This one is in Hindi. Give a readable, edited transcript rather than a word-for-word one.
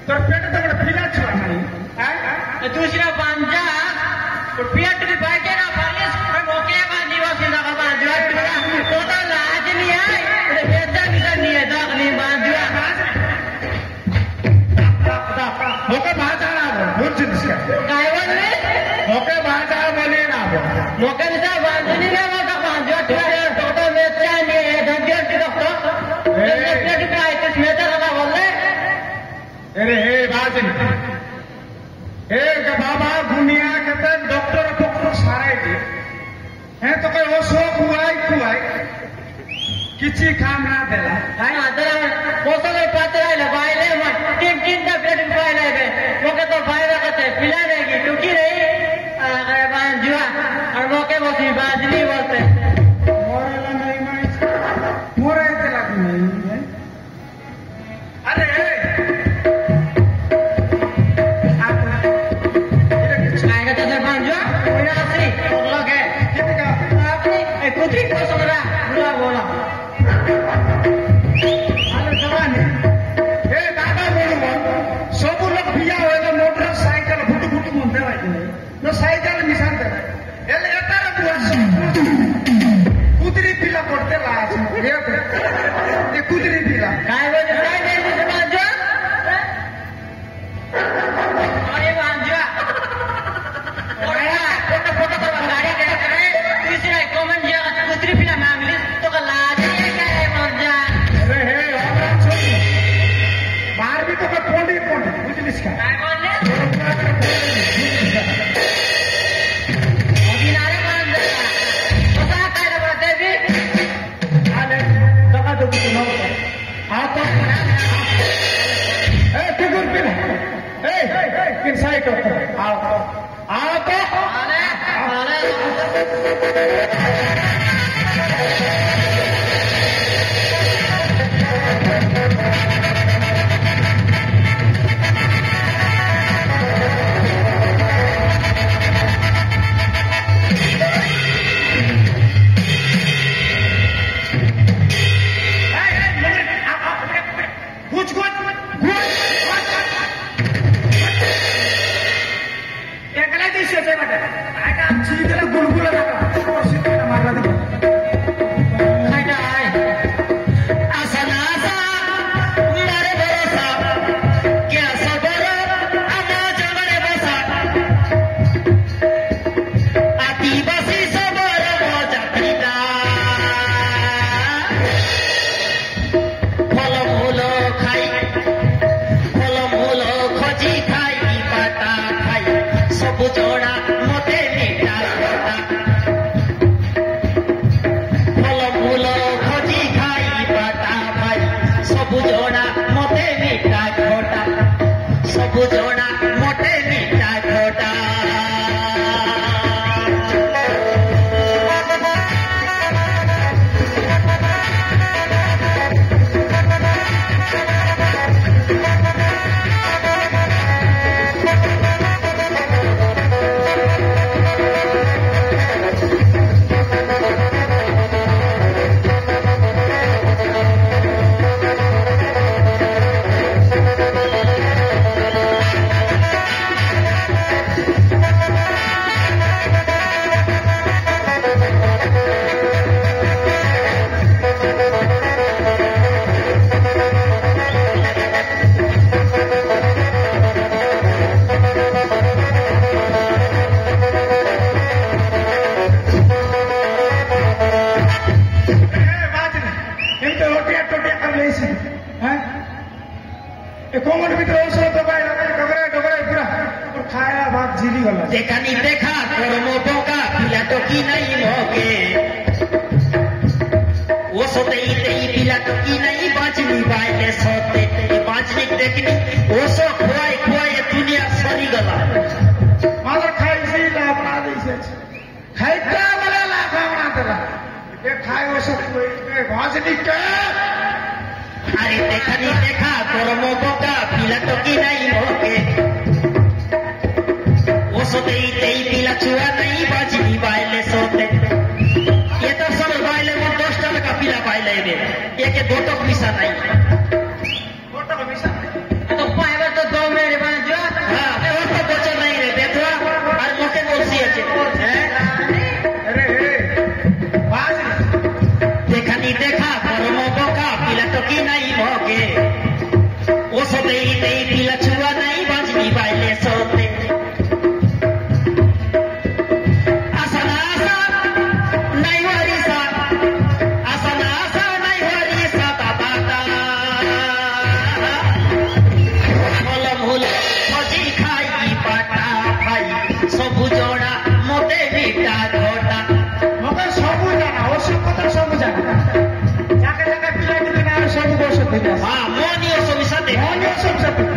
तर पेट तर पिला छुआ नाही दूसरा बांजा और पेट भी बाजे ना पाले मोके बांधी वासी ना बांधवा तो लाज नहीं है बेटा नहीं है दाग नहीं बांधवा मोके बाजा ना बोल जिसका काय बोलले मोके बाजा बोले ना मोके निसा बांधनी ना मोका बांधवा तो बेटा नहीं है धंधे की तो पेट की आए तो बेटा लगा बोले अरे हे बाजन हे बाबा दुनिया के तो डॉक्टर को सारे दे हैं तो कोई वो सो कुआई किसी काम ना देला काय आदरा पोसल पात्र है बायले मत तीन टा पेट बायले बे मोके तो बायले कते पिला देगी टुकी रही अरे बांजुआ और मोके बोसी बाजली बोलते मोरेला नहीं माई मोरे ते लागी नहीं है अरे कुत्री को समरा बुला बोला अरे जवान हे दादा बोलू सब लोग पिया होले मोटरसाइकिल फुट म्हणते वाटे नो सायकल मिसान दे एले एतार बुआस कुत्री पिला पडते लाज हे कुत्री पिला काय बोले काय नाही बांजवा अरे बांजवा फोटो गाड़ी के तीसरा कॉमन कुत्री पिला मांगली तो का लाज है काय मर्जा अरे हे हमरा छोड़ बाहर भी तो पोंडी बुझलिस का काय बोलले अभिनारे मान दे पता काय बोलते भी आले दगा दो कुछ ना हां तो ए फिगर पिला ए किन साइड तो आओ तो अरे देखा नहीं देखा कर्मों का पिला तो की नहीं मोगे वो सोते ही पिला तो की नहीं बाजनी बायले सोते बाजनी देखनी वो सो खुआई दुनिया सरी गला माला खाई से लाभ ना दे से खाई क्या वाला लाभ ना देला ये खाए वो सब बाजनी के अरे देखा नहीं देखा कर्मों का पिला तो की नहीं मोगे सोते ही पिला छुआ नहीं बाजनी बायले सोते ये तो सब बायले में 10 टन का पिला बायले में एक गोटक मिसा नहीं तो पाएगा तो famous. Ah, money also bisa deh. Money also bisa famous.